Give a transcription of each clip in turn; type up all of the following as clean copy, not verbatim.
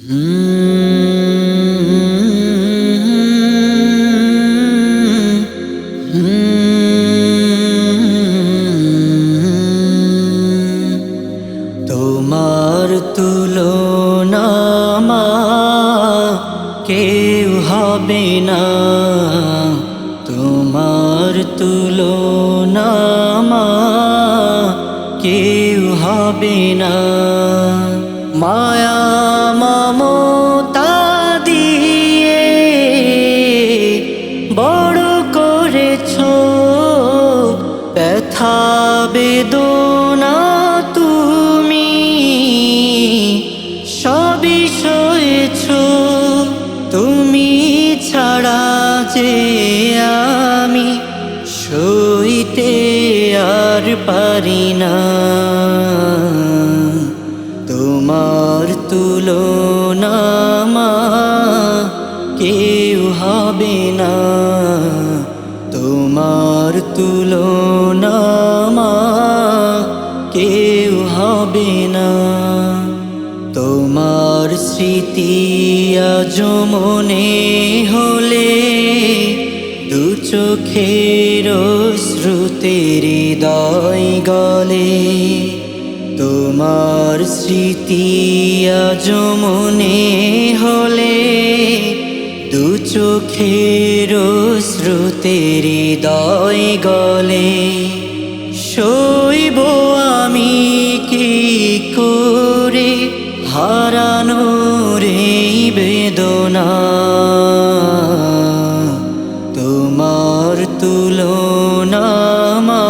তোমার তুলনা মা কেউ হবে না, তোমার তুলনা মা কেউ হবে না। মায়া মমতা দিয়ে বড় করেছো, ব্যথা বেদনা তুমি সবই সয়েছো। তুমি ছাড়া যে আমি সইতে আর পারি না। তোমার তুলনা মা কেউ হবে না, তোমার তুলনা মা কেউ হবে না। তোমার স্মৃতি আজ মনে হলে দু চোখের শ্রুতের হৃদয় গলে। তোমার স্মৃতি আজ মনে হলে দু চোখের শ্রুতের হৃদয় গলে। সইব আমি কি করে হারানোর এই বেদনা। তোমার তুলনা মা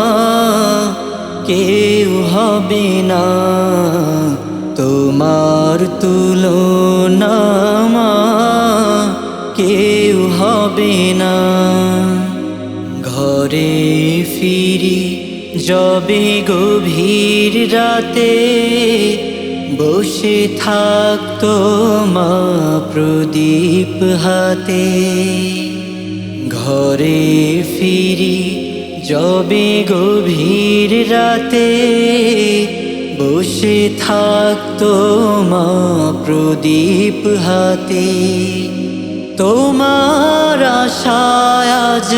কেউ হবে না, তোমার তুলনা মা কেউ হবে না। ঘরে ফিরি যবে গভীর রাতে, বসে থাকতো মা প্রদীপ হাতে। ঘরে ফিরি যবে গভীর রাতে, বসে থাকতো মা প্রদীপ হাতে। তোমার আশায় আজ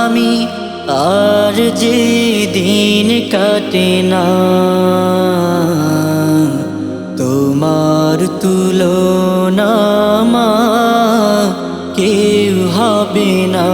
আমি আর যে দিন কাটে না। তোমার তুলনা মা কেউ হবে না।